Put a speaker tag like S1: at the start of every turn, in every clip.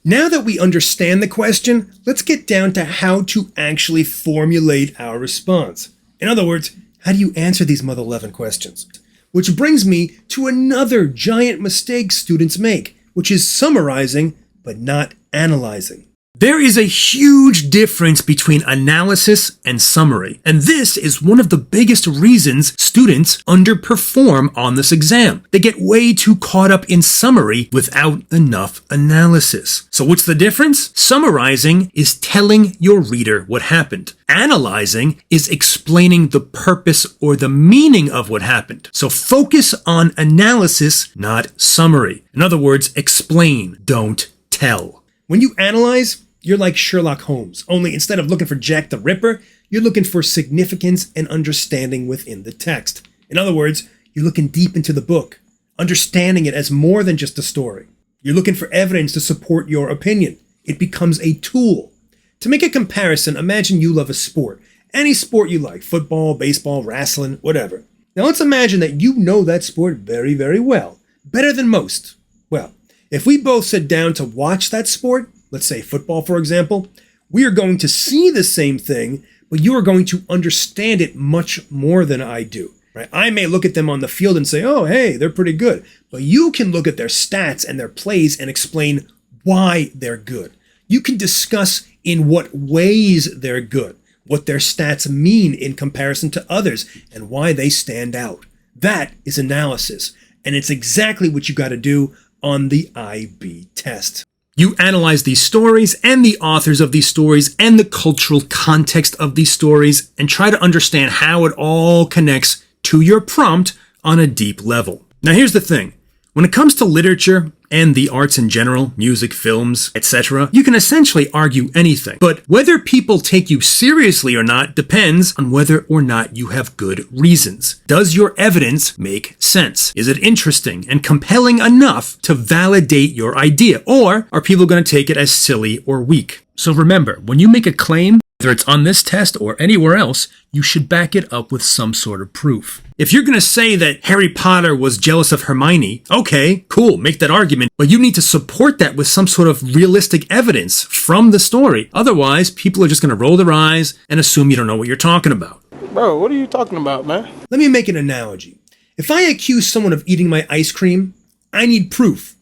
S1: Now that we understand the question, let's get down to how to actually formulate our response. In other words, how do you answer these Mother 11 questions? Which brings me to another giant mistake students make, which is summarizing but not analyzing. There is a huge difference between analysis and summary, and this is one of the biggest reasons students underperform on this exam. They get way too caught up in summary without enough analysis. So what's the difference? Summarizing is telling your reader what happened. Analyzing is explaining the purpose or the meaning of what happened. So focus on analysis, not summary. In other words, explain, don't tell. When you analyze, you're like Sherlock Holmes, only instead of looking for Jack the Ripper, you're looking for significance and understanding within the text. In other words, you're looking deep into the book, understanding it as more than just a story. You're looking for evidence to support your opinion. It becomes a tool. To make a comparison, imagine you love a sport. Any sport you like, football, baseball, wrestling, whatever. Now let's imagine that you know that sport very, very well. Better than most. Well, if we both sit down to watch that sport, let's say football, for example, we are going to see the same thing, but you are going to understand it much more than I do. Right? I may look at them on the field and say, oh, hey, they're pretty good. But you can look at their stats and their plays and explain why they're good. You can discuss in what ways they're good, what their stats mean in comparison to others, and why they stand out. That is analysis, and it's exactly what you got to do on the IB test. You analyze these stories and the authors of these stories and the cultural context of these stories and try to understand how it all connects to your prompt on a deep level. Now here's the thing. When it comes to literature and the arts in general, music, films, etc., you can essentially argue anything. But whether people take you seriously or not depends on whether or not you have good reasons. Does your evidence make sense? Is it interesting and compelling enough to validate your idea? Or are people going to take it as silly or weak? So remember, when you make a claim, whether it's on this test or anywhere else, you should back it up with some sort of proof. If you're going to say that Harry Potter was jealous of Hermione, okay, cool, make that argument, but you need to support that with some sort of realistic evidence from the story. Otherwise, people are just going to roll their eyes and assume you don't know what you're talking about.
S2: Bro, what are you talking about, man?
S1: Let me make an analogy. If I accuse someone of eating my ice cream, I need proof.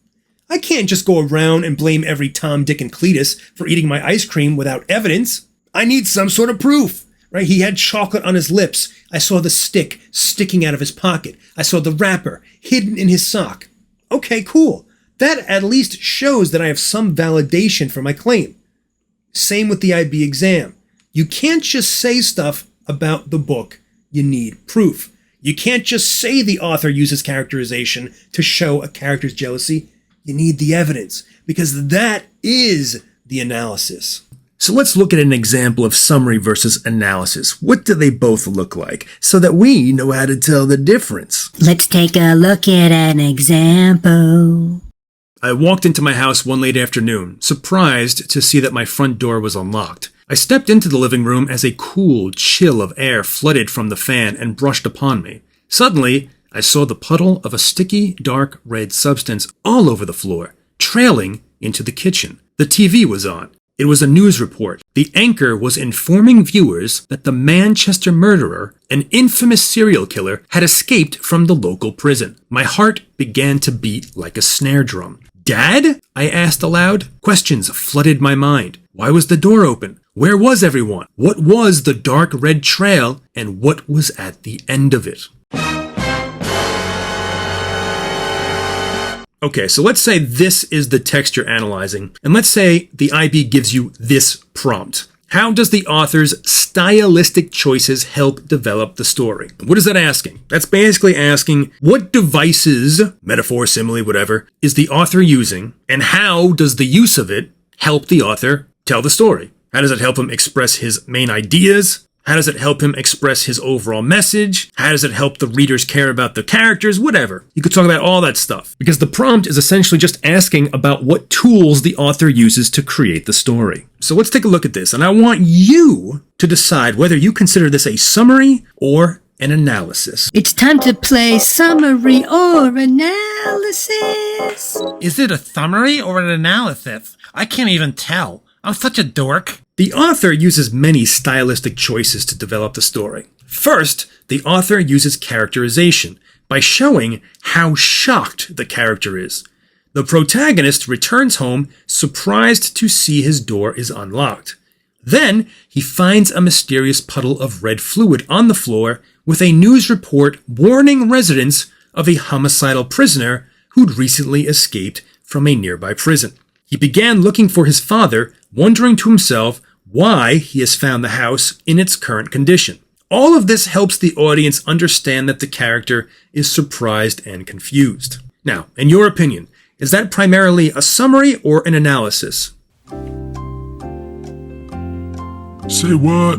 S1: I can't just go around and blame every Tom, Dick, and Cletus for eating my ice cream without evidence. I need some sort of proof, right? He had chocolate on his lips. I saw the stick sticking out of his pocket. I saw the wrapper hidden in his sock. Okay, cool. That at least shows that I have some validation for my claim. Same with the IB exam. You can't just say stuff about the book. You need proof. You can't just say the author uses characterization to show a character's jealousy. You need the evidence, because that is the analysis. So let's look at an example of summary versus analysis. What do they both look like so that we know how to tell the difference?
S3: Let's take a look at an example.
S1: I walked into my house one late afternoon, surprised to see that my front door was unlocked. I stepped into the living room as a cool chill of air flooded from the fan and brushed upon me. Suddenly, I saw the puddle of a sticky, dark red substance all over the floor, trailing into the kitchen. The TV was on. It was a news report. The anchor was informing viewers that the Manchester murderer, an infamous serial killer, had escaped from the local prison. My heart began to beat like a snare drum. Dad? I asked aloud. Questions flooded my mind. Why was the door open? Where was everyone? What was the dark red trail? And what was at the end of it? Okay, so let's say this is the text you're analyzing, and let's say the IB gives you this prompt. How does the author's stylistic choices help develop the story? What is that asking? That's basically asking what devices, metaphor, simile, whatever, is the author using, and how does the use of it help the author tell the story? How does it help him express his main ideas? How does it help him express his overall message? How does it help the readers care about the characters? Whatever. You could talk about all that stuff. Because the prompt is essentially just asking about what tools the author uses to create the story. So let's take a look at this. And I want you to decide whether you consider this a summary or and analysis.
S3: It's time to play summary or analysis.
S4: Is it a summary or an analysis? I can't even tell. I'm such a dork.
S1: The author uses many stylistic choices to develop the story. First, the author uses characterization by showing how shocked the character is. The protagonist returns home surprised to see his door is unlocked. Then, he finds a mysterious puddle of red fluid on the floor with a news report warning residents of a homicidal prisoner who'd recently escaped from a nearby prison. He began looking for his father, wondering to himself why he has found the house in its current condition. All of this helps the audience understand that the character is surprised and confused. Now, in your opinion, is that primarily a summary or an analysis?
S5: Say what?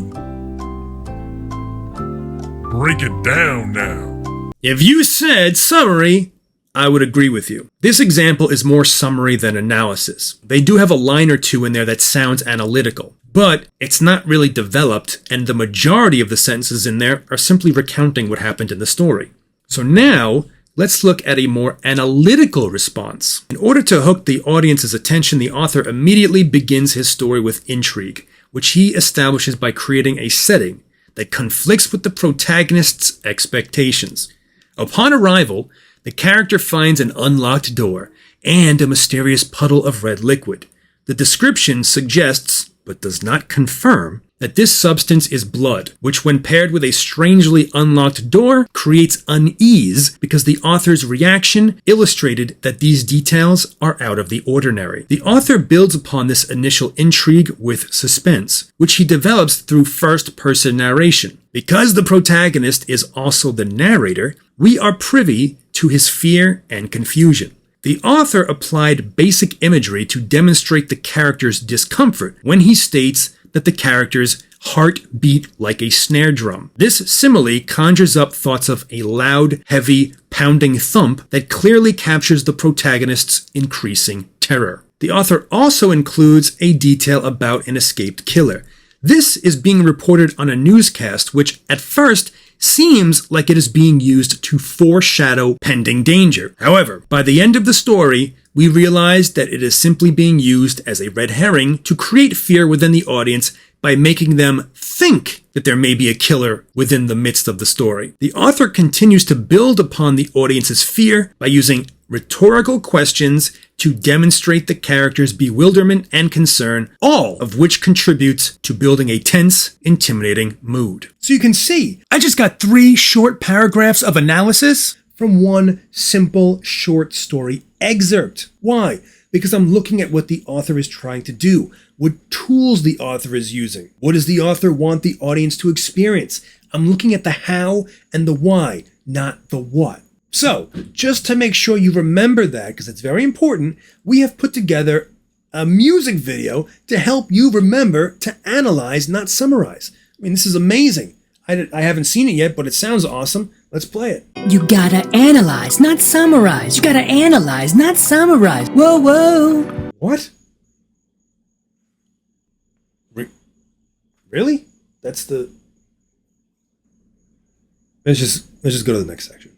S5: Break it down now.
S1: If you said summary, I would agree with you. This example is more summary than analysis. They do have a line or two in there that sounds analytical, but it's not really developed, and the majority of the sentences in there are simply recounting what happened in the story. So now, let's look at a more analytical response. In order to hook the audience's attention, the author immediately begins his story with intrigue, which he establishes by creating a setting that conflicts with the protagonist's expectations. Upon arrival, the character finds an unlocked door and a mysterious puddle of red liquid. The description suggests, but does not confirm, that this substance is blood, which when paired with a strangely unlocked door creates unease because the author's reaction illustrated that these details are out of the ordinary. The author builds upon this initial intrigue with suspense, which he develops through first-person narration. Because the protagonist is also the narrator, we are privy to his fear and confusion. The author applied basic imagery to demonstrate the character's discomfort when he states that the character's heart beat like a snare drum. This simile conjures up thoughts of a loud, heavy, pounding thump that clearly captures the protagonist's increasing terror. The author also includes a detail about an escaped killer. This is being reported on a newscast, which at first seems like it is being used to foreshadow pending danger. However, by the end of the story, we realize that it is simply being used as a red herring to create fear within the audience by making them think that there may be a killer within the midst of the story. The author continues to build upon the audience's fear by using rhetorical questions to demonstrate the character's bewilderment and concern, all of which contributes to building a tense, intimidating mood. So you can see, I just got 3 short paragraphs of analysis from one simple short story excerpt. Why? Because I'm looking at what the author is trying to do, what tools the author is using. What does the author want the audience to experience? I'm looking at the how and the why, not the what. So, just to make sure you remember that, because it's very important, we have put together a music video to help you remember to analyze, not summarize. I mean, this is amazing. I haven't seen it yet, but it sounds awesome. Let's play it.
S3: You gotta analyze, not summarize. You gotta analyze, not summarize. Whoa, whoa.
S1: What? Really? That's the... Let's just go to the next section.